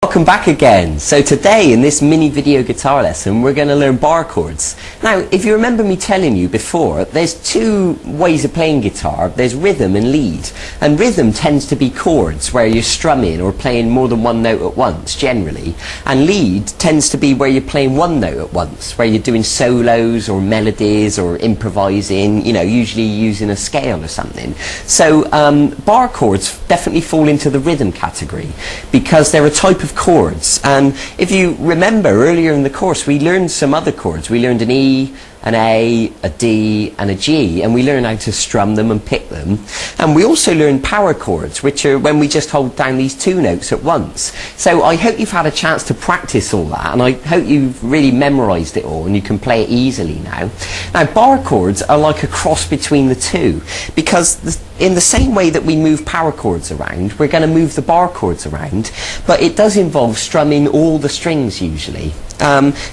Welcome back again. So today in this mini video guitar lesson we're going to learn bar chords. Now if you remember me telling you before, there's two ways of playing guitar. There's rhythm and lead, and rhythm tends to be chords where you're strumming or playing more than one note at once generally, and lead tends to be where you're playing one note at once, where you're doing solos or melodies or improvising, you know, usually using a scale or something. So bar chords definitely fall into the rhythm category because they're a type of chords. And if you remember earlier in the course we learned some other chords. We learned an E, an A, a D and a G, and we learn how to strum them and pick them. And we also learned power chords, which are when we just hold down these two notes at once. So I hope you've had a chance to practice all that, and I hope you've really memorized it all and you can play it easily now. Now bar chords are like a cross between the two, because in the same way that we move power chords around, we're going to move the bar chords around, but it does involve strumming all the strings usually.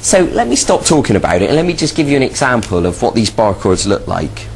So let me stop talking about it and let me just give you an example of what these bar chords look like.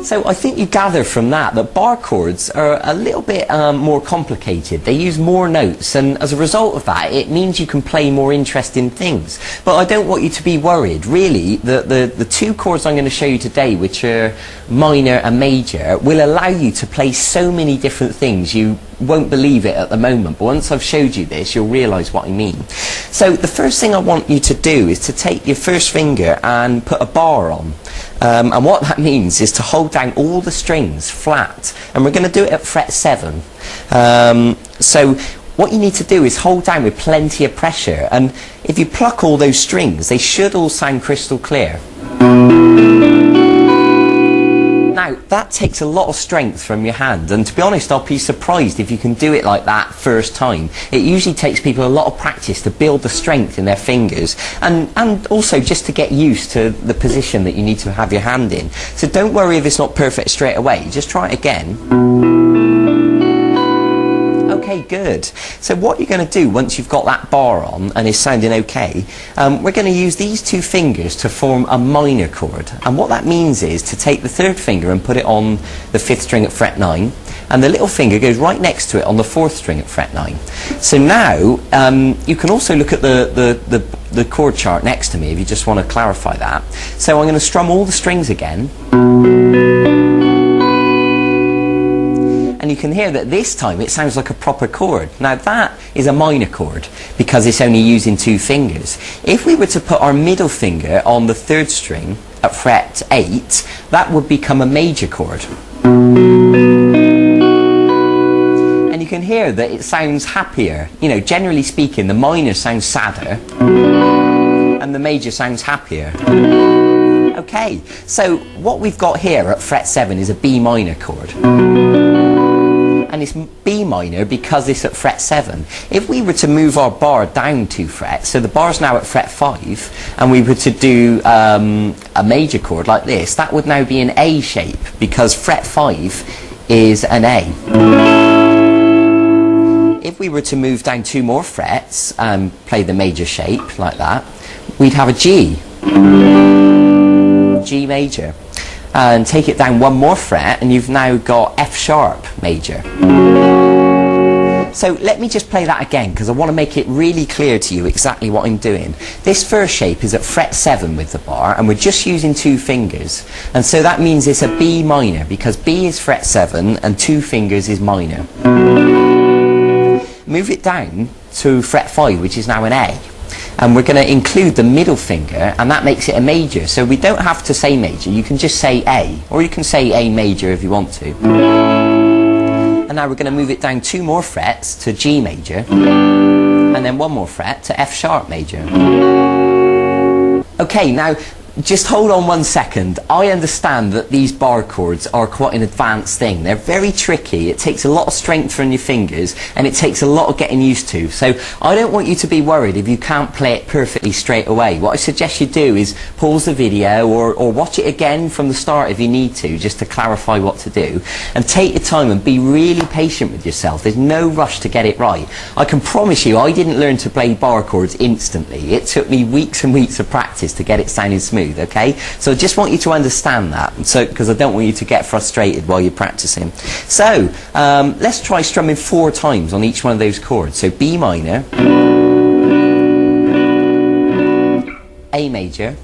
So I think you gather from that bar chords are a little bit more complicated. They use more notes, and as a result of that it means you can play more interesting things. But I don't want you to be worried. Really, the two chords I'm going to show you today, which are minor and major, will allow you to play so many different things you won't believe it at the moment, but once I've showed you this you'll realise what I mean. So the first thing I want you to do is to take your first finger and put a bar on. And what that means is to hold down all the strings flat, and we're going to do it at fret 7. So what you need to do is hold down with plenty of pressure, and if you pluck all those strings they should all sound crystal clear. Now that takes a lot of strength from your hand, and to be honest I'll be surprised if you can do it like that first time. It usually takes people a lot of practice to build the strength in their fingers, and also just to get used to the position that you need to have your hand in. So don't worry if it's not perfect straight away, just try it again. Okay, good. So what you're going to do once you've got that bar on and it's sounding okay, we're going to use these two fingers to form a minor chord. And what that means is to take the third finger and put it on the 5th string at fret 9, and the little finger goes right next to it on the 4th string at fret 9. So now you can also look at the chord chart next to me if you just want to clarify that. So I'm going to strum all the strings again. And you can hear that this time it sounds like a proper chord. Now that is a minor chord because it's only using two fingers. If we were to put our middle finger on the 3rd string at fret 8, that would become a major chord. And you can hear that it sounds happier. You know, generally speaking, the minor sounds sadder and the major sounds happier. Okay, so what we've got here at fret 7 is a B minor chord. And it's B minor because it's at fret 7. If we were to move our bar down 2 frets, so the bar's now at fret 5, and we were to do a major chord like this, that would now be an A shape because fret 5 is an A. If we were to move down 2 more frets and play the major shape like that, we'd have a G. G major. And take it down 1 more fret and you've now got F sharp major. So let me just play that again because I want to make it really clear to you exactly what I'm doing. This first shape is at fret 7 with the bar, and we're just using 2 fingers, and so that means it's a B minor because B is fret 7 and 2 fingers is minor. Move it down to fret 5, which is now an A. And we're going to include the middle finger, and that makes it a major. So we don't have to say major, you can just say A, or you can say A major if you want to. And now we're going to move it down 2 more frets to G major, and then 1 more fret to F sharp major. Okay, now just hold on 1 second. I understand that these bar chords are quite an advanced thing. They're very tricky. It takes a lot of strength from your fingers and it takes a lot of getting used to. So I don't want you to be worried if you can't play it perfectly straight away. What I suggest you do is pause the video or watch it again from the start if you need to, just to clarify what to do. And take your time and be really patient with yourself. There's no rush to get it right. I can promise you I didn't learn to play bar chords instantly. It took me weeks and weeks of practice to get it sounding smooth. smooth, okay? So I just want you to understand that, so because I don't want you to get frustrated while you're practicing. So let's try strumming 4 times on each one of those chords. So B minor, A major,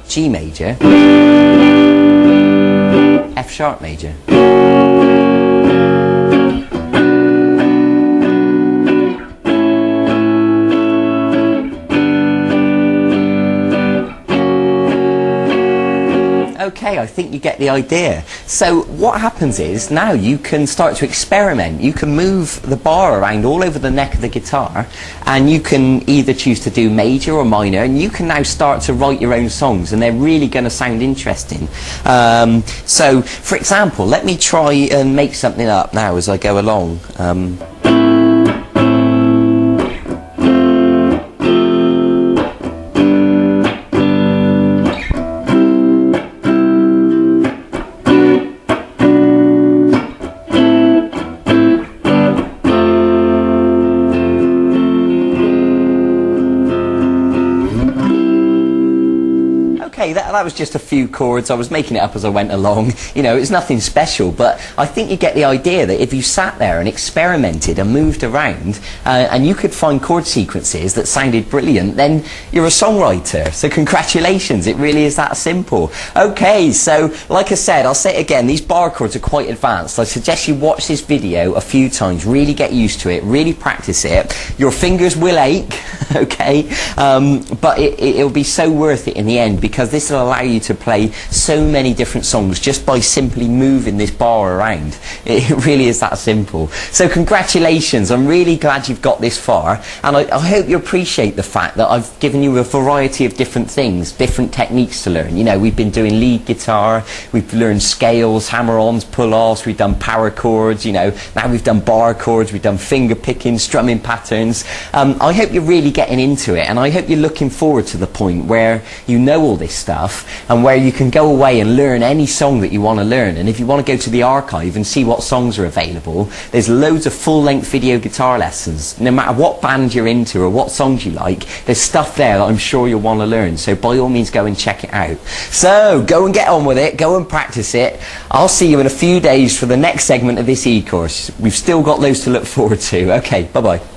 G major, F sharp major. Okay, I think you get the idea. So what happens is now you can start to experiment. You can move the bar around all over the neck of the guitar, and you can either choose to do major or minor, and you can now start to write your own songs, and they're really going to sound interesting. So for example, let me try and make something up now as I go along. Okay, that was just a few chords. I was making it up as I went along. You know, it's nothing special, but I think you get the idea that if you sat there and experimented and moved around, and you could find chord sequences that sounded brilliant, then you're a songwriter. So congratulations, it really is that simple. Okay, so like I said, I'll say it again, these bar chords are quite advanced. I suggest you watch this video a few times, really get used to it, really practice it. Your fingers will ache, okay, but it'll be so worth it in the end, because this will allow you to play so many different songs just by simply moving this bar around. It really is that simple. So congratulations, I'm really glad you've got this far, and I hope you appreciate the fact that I've given you a variety of different things, different techniques to learn. You know, we've been doing lead guitar, we've learned scales, hammer-ons, pull-offs, we've done power chords, you know, now we've done bar chords, we've done finger picking, strumming patterns. I hope you're really getting into it, and I hope you're looking forward to the point where you know all this stuff and where you can go away and learn any song that you want to learn. And if you want to go to the archive and see what songs are available, there's loads of full-length video guitar lessons. No matter what band you're into or what songs you like, there's stuff there that I'm sure you'll want to learn. So by all means, go and check it out. So go and get on with it, go and practice it. I'll see you in a few days for the next segment of this e-course. We've still got loads to look forward to. Okay, bye-bye.